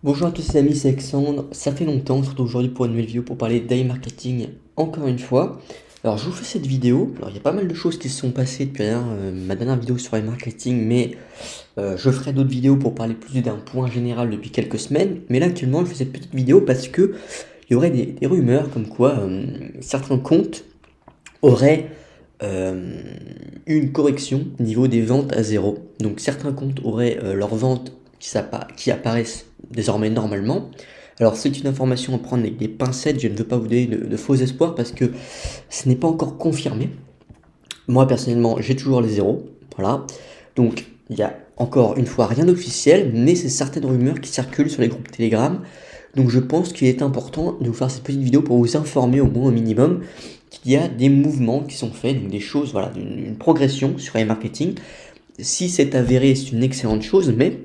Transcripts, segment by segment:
Bonjour à tous les amis, c'est Alexandre. Ça fait longtemps, on se retrouve aujourd'hui pour une nouvelle vidéo pour parler d'AI marketing encore une fois. Alors je vous fais cette vidéo, alors il y a pas mal de choses qui se sont passées depuis ma dernière vidéo sur AI marketing, mais je ferai d'autres vidéos pour parler plus d'un point général depuis quelques semaines. Mais là actuellement je fais cette petite vidéo parce que il y aurait des rumeurs comme quoi certains comptes auraient une correction au niveau des ventes à zéro. Donc certains comptes auraient leurs ventes qui apparaissent désormais normalement. Alors c'est une information à prendre avec des pincettes, je ne veux pas vous donner de faux espoirs parce que ce n'est pas encore confirmé. Moi personnellement j'ai toujours les zéros, voilà. Donc il y a encore une fois rien d'officiel, mais c'est certaines rumeurs qui circulent sur les groupes Telegram. Donc je pense qu'il est important de vous faire cette petite vidéo pour vous informer au moins au minimum qu'il y a des mouvements qui sont faits, donc des choses, voilà, une progression sur les marketing. Si c'est avéré, c'est une excellente chose, mais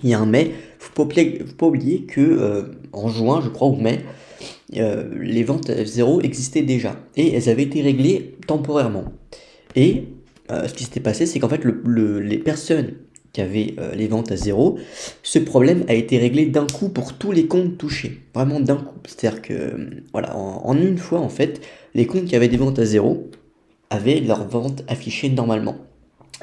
il y a un mais, faut pas oublier que en juin, je crois, ou mai, les ventes à zéro existaient déjà et elles avaient été réglées temporairement. Et ce qui s'était passé, c'est qu'en fait, les personnes qui avaient les ventes à zéro, ce problème a été réglé d'un coup pour tous les comptes touchés. Vraiment d'un coup. C'est-à-dire que, voilà, en une fois, en fait, les comptes qui avaient des ventes à zéro avaient leurs ventes affichées normalement.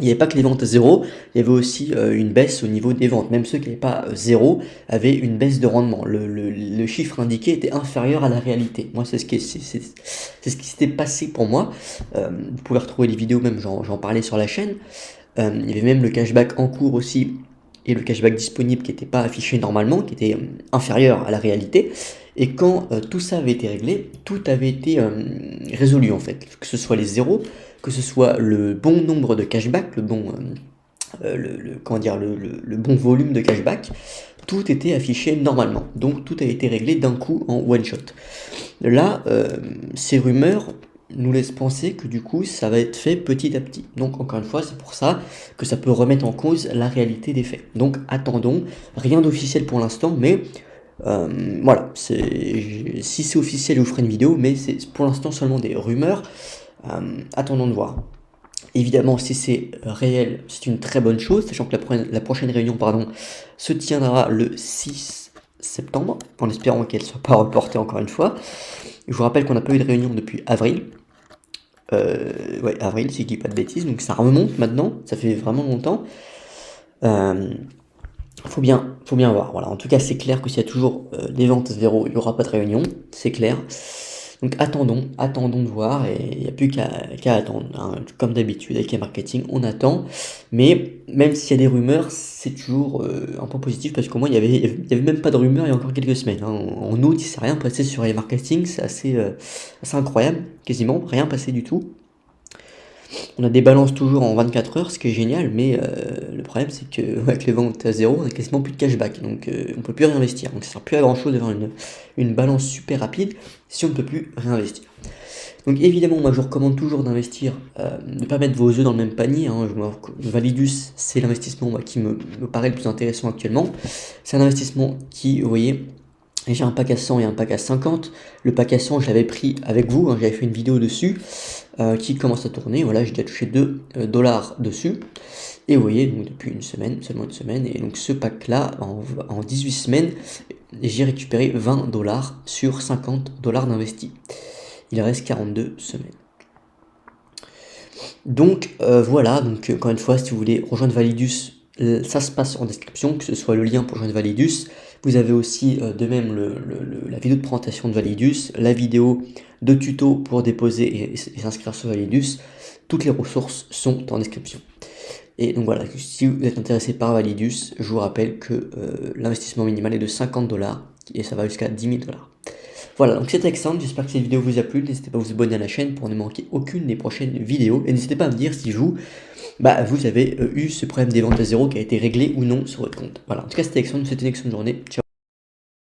Il n'y avait pas que les ventes à zéro, il y avait aussi une baisse au niveau des ventes. Même ceux qui n'avaient pas zéro avaient une baisse de rendement. Le chiffre indiqué était inférieur à la réalité. Moi, c'est ce qui s'était passé pour moi. Vous pouvez retrouver les vidéos, même j'en parlais sur la chaîne. Il y avait même le cashback en cours aussi et le cashback disponible qui n'était pas affiché normalement, qui était inférieur à la réalité. Et quand tout ça avait été réglé, tout avait été résolu en fait. Que ce soit les zéros, que ce soit le bon nombre de cashback, comment dire, le bon volume de cashback, tout était affiché normalement. Donc tout a été réglé d'un coup en one shot. Là, ces rumeurs nous laissent penser que du coup ça va être fait petit à petit. Donc encore une fois, c'est pour ça que ça peut remettre en cause la réalité des faits. Donc attendons, rien d'officiel pour l'instant, mais voilà, si c'est officiel, je vous ferai une vidéo, mais c'est pour l'instant seulement des rumeurs. Attendons de voir. Évidemment, si c'est réel, c'est une très bonne chose, sachant que la prochaine réunion se tiendra le 6 septembre, en espérant qu'elle ne soit pas reportée encore une fois. Je vous rappelle qu'on n'a pas eu de réunion depuis avril. Ouais, avril, si je dis pas de bêtises, donc ça remonte maintenant, ça fait vraiment longtemps. Euh, faut bien voir. Voilà. En tout cas, c'est clair que s'il y a toujours des ventes zéro, il n'y aura pas de réunion, c'est clair. Donc attendons de voir, et il n'y a plus qu'à attendre, hein. Comme d'habitude avec les marketing, on attend, mais même s'il y a des rumeurs, c'est toujours un point positif, parce qu'au moins il y avait même pas de rumeurs il y a encore quelques semaines, hein. En août, il ne s'est rien passé sur les marketing, c'est assez incroyable, quasiment rien passé du tout. On a des balances toujours en 24 heures, ce qui est génial, mais le problème c'est que avec les ventes à zéro, on a quasiment plus de cashback, donc on peut plus réinvestir. Donc ça sert plus à grand chose d'avoir une balance super rapide si on ne peut plus réinvestir. Donc évidemment, moi je vous recommande toujours d'investir, de ne pas mettre vos œufs dans le même panier, hein. Validus, c'est l'investissement qui me paraît le plus intéressant actuellement. C'est un investissement qui, vous voyez, j'ai un pack à 100 et un pack à 50. Le pack à 100, je l'avais pris avec vous, hein, j'avais fait une vidéo dessus qui commence à tourner. Voilà, j'ai déjà touché 2 dollars dessus. Et vous voyez, donc depuis une semaine, seulement une semaine, et donc ce pack-là, en 18 semaines, j'ai récupéré 20 dollars sur 50 dollars d'investi. Il reste 42 semaines. Donc voilà, donc encore une fois, si vous voulez rejoindre Validus, ça se passe en description, que ce soit le lien pour rejoindre Validus. Vous avez aussi de même la vidéo de présentation de Validus, la vidéo de tuto pour déposer et s'inscrire sur Validus. Toutes les ressources sont en description. Et donc voilà, si vous êtes intéressé par Validus, je vous rappelle que l'investissement minimal est de 50 dollars et ça va jusqu'à 10 000 dollars. Voilà, donc c'était Alexandre, j'espère que cette vidéo vous a plu, n'hésitez pas à vous abonner à la chaîne pour ne manquer aucune des prochaines vidéos, et n'hésitez pas à me dire si vous avez eu ce problème des ventes à zéro qui a été réglé ou non sur votre compte. Voilà, en tout cas c'était Alexandre, c'était une excellente journée, ciao.